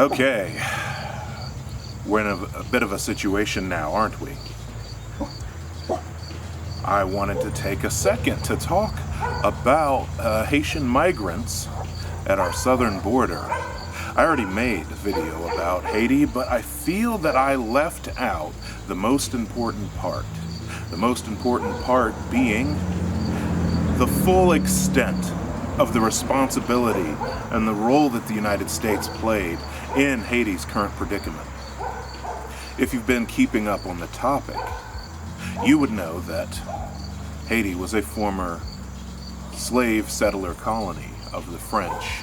Okay, we're in a bit of a situation now, aren't we? I wanted to take a second to talk about Haitian migrants at our southern border. I already made a video about Haiti, but I feel that I left out the most important part. The most important part being the full extent of the responsibility and the role that the United States played in Haiti's current predicament. If you've been keeping up on the topic, you would know that Haiti was a former slave settler colony of the French,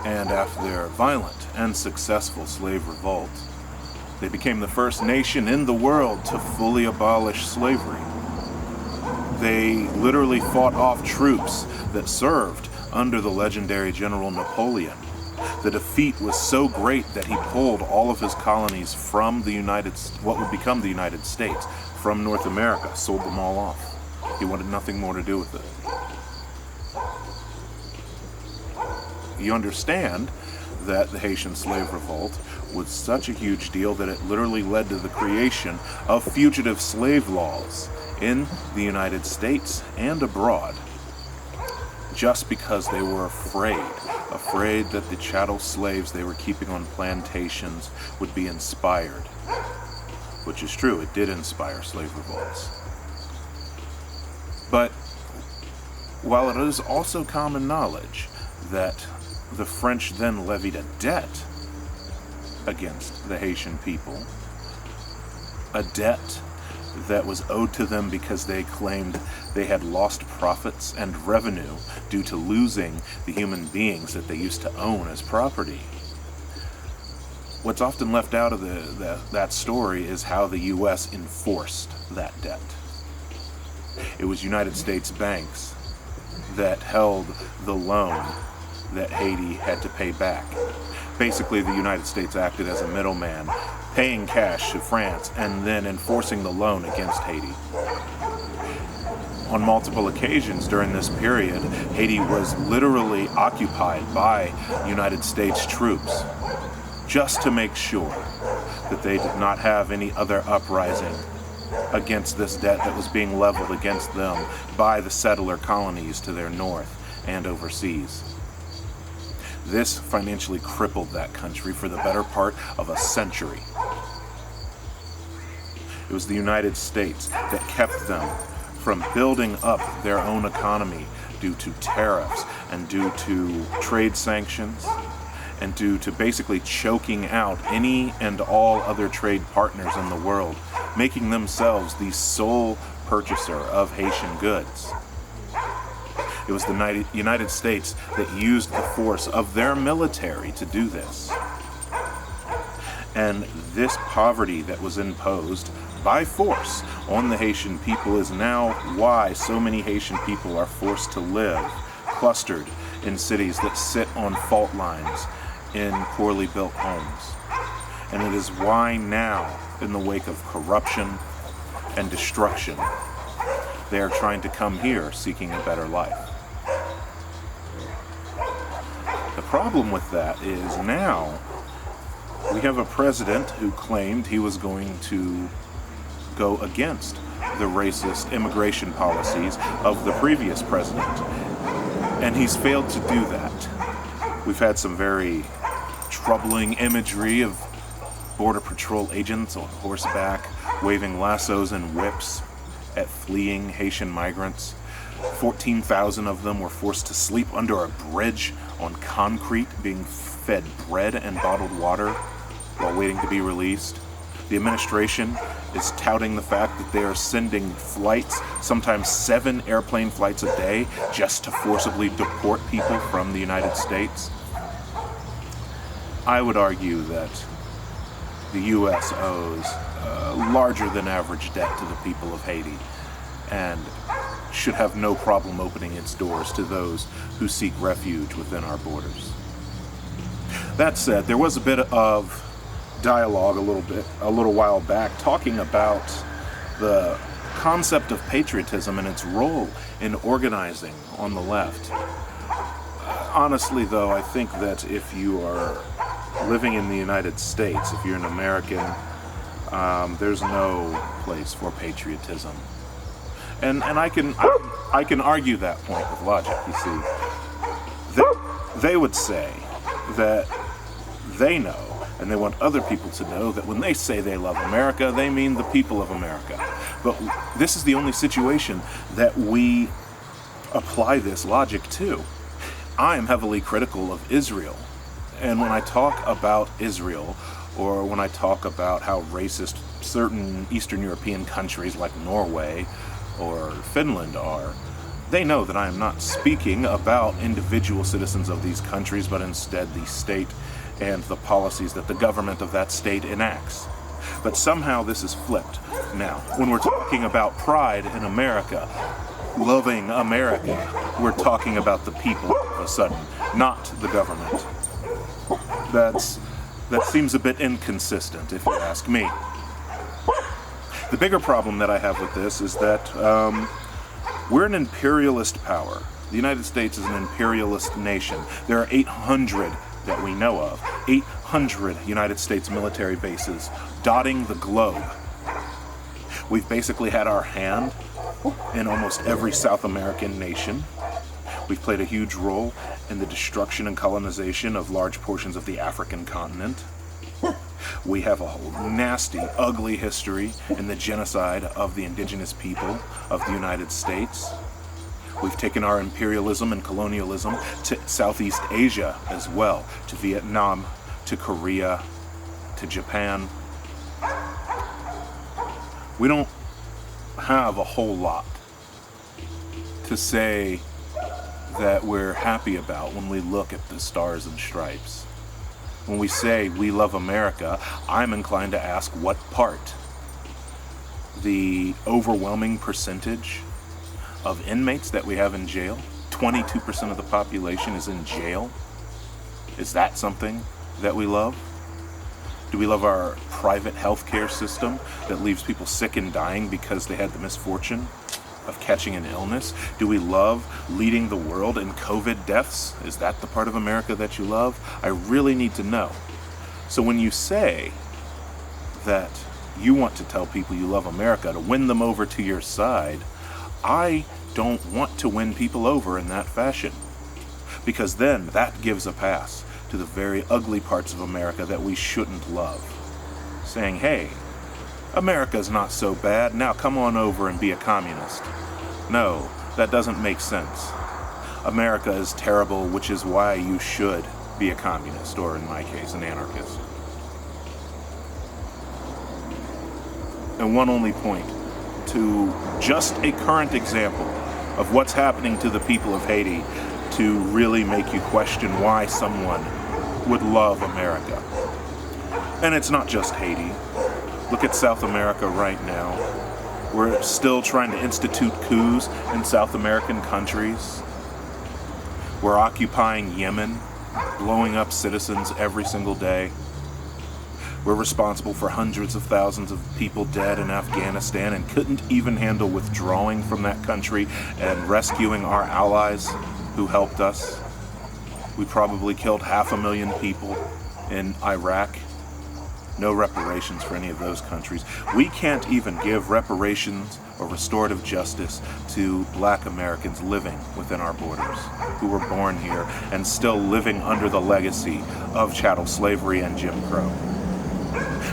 and after their violent and successful slave revolt, they became the first nation in the world to fully abolish slavery. They literally fought off troops that served under the legendary General Napoleon. The defeat was so great that he pulled all of his colonies from what would become the United States, from North America, sold them all off. He wanted nothing more to do with it. You understand that the Haitian slave revolt was such a huge deal that it literally led to the creation of fugitive slave laws in the United States and abroad, just because they were afraid that the chattel slaves they were keeping on plantations would be inspired. Which is true, it did inspire slave revolts. But while it is also common knowledge that the French then levied a debt against the Haitian people, a debt that was owed to them because they claimed they had lost profits and revenue due to losing the human beings that they used to own as property. What's often left out of that story is how the U.S. enforced that debt. It was United States banks that held the loan that Haiti had to pay back. Basically, the United States acted as a middleman, paying cash to France and then enforcing the loan against Haiti. On multiple occasions during this period, Haiti was literally occupied by United States troops just to make sure that they did not have any other uprising against this debt that was being leveled against them by the settler colonies to their north and overseas. This financially crippled that country for the better part of a century. It was the United States that kept them from building up their own economy due to tariffs and due to trade sanctions and due to basically choking out any and all other trade partners in the world, making themselves the sole purchaser of Haitian goods. It was the United States that used the force of their military to do this. And this poverty that was imposed by force on the Haitian people is now why so many Haitian people are forced to live clustered in cities that sit on fault lines in poorly built homes. And it is why now, in the wake of corruption and destruction, they are trying to come here seeking a better life. The problem with that is now we have a president who claimed he was going to go against the racist immigration policies of the previous president. And he's failed to do that. We've had some very troubling imagery of Border Patrol agents on horseback, waving lassos and whips at fleeing Haitian migrants. 14,000 of them were forced to sleep under a bridge on concrete, being fed bread and bottled water while waiting to be released. The administration is touting the fact that they are sending flights, sometimes 7 airplane flights a day, just to forcibly deport people from the United States. I would argue that the U.S. owes a larger than average debt to the people of Haiti and should have no problem opening its doors to those who seek refuge within our borders. That said, there was a bit of dialogue a little while back talking about the concept of patriotism and its role in organizing on the left. Honestly, though, I think that if you are living in the United States, if you're an American, there's no place for patriotism. And I can argue that point with logic. You see, they would say that they know, and they want other people to know, that when they say they love America, they mean the people of America. But this is the only situation that we apply this logic to. I am heavily critical of Israel. And when I talk about Israel, or when I talk about how racist certain Eastern European countries like Norway or Finland are, they know that I am not speaking about individual citizens of these countries, but instead the state and the policies that the government of that state enacts. But somehow this is flipped. Now, when we're talking about pride in America, loving America, we're talking about the people all of a sudden, not the government. That seems a bit inconsistent, if you ask me. The bigger problem that I have with this is that we're an imperialist power. The United States is an imperialist nation. There are 800 that we know of, 800 United States military bases dotting the globe. We've basically had our hand in almost every South American nation. We've played a huge role in the destruction and colonization of large portions of the African continent. We have a whole nasty, ugly history in the genocide of the indigenous people of the United States. We've taken our imperialism and colonialism to Southeast Asia as well, to Vietnam, to Korea, to Japan. We don't have a whole lot to say that we're happy about when we look at the stars and stripes. When we say we love America, I'm inclined to ask what part. The overwhelming percentage of inmates that we have in jail, 22% of the population is in jail. Is that something that we love? Do we love our private healthcare system that leaves people sick and dying because they had the misfortune of catching an illness? Do we love leading the world in COVID deaths? Is that the part of America that you love? I really need to know. So when you say that you want to tell people you love America to win them over to your side, I don't want to win people over in that fashion, because then that gives a pass to the very ugly parts of America that we shouldn't love. Saying, hey, America's not so bad, now come on over and be a communist. No, that doesn't make sense. America is terrible, which is why you should be a communist, or in my case, an anarchist. And one only point to just a current example of what's happening to the people of Haiti to really make you question why someone would love America. And it's not just Haiti. Look at South America right now. We're still trying to institute coups in South American countries. We're occupying Yemen, blowing up citizens every single day. We're responsible for hundreds of thousands of people dead in Afghanistan and couldn't even handle withdrawing from that country and rescuing our allies who helped us. We probably killed 500,000 people in Iraq. No reparations for any of those countries. We can't even give reparations or restorative justice to black Americans living within our borders, who were born here and still living under the legacy of chattel slavery and Jim Crow.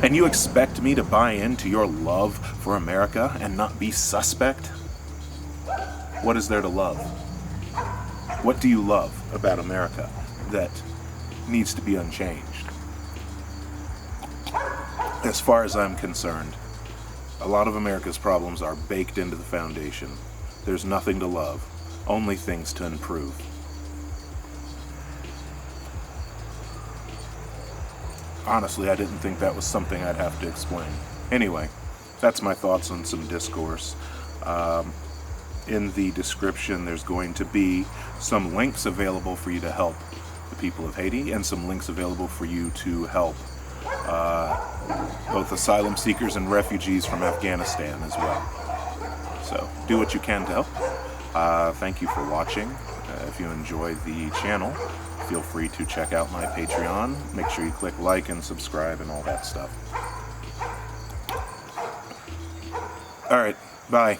And you expect me to buy into your love for America and not be suspect? What is there to love? What do you love about America that needs to be unchanged? As far as I'm concerned, a lot of America's problems are baked into the foundation. There's nothing to love, only things to improve. Honestly, I didn't think that was something I'd have to explain. Anyway, that's my thoughts on some discourse. In the description, there's going to be some links available for you to help the people of Haiti, and some links available for you to help both asylum seekers and refugees from Afghanistan as well. So do what you can to help. Thank you for watching. If you enjoy the channel, feel free to check out my Patreon. Make sure you click like and subscribe and all that stuff. All right, bye.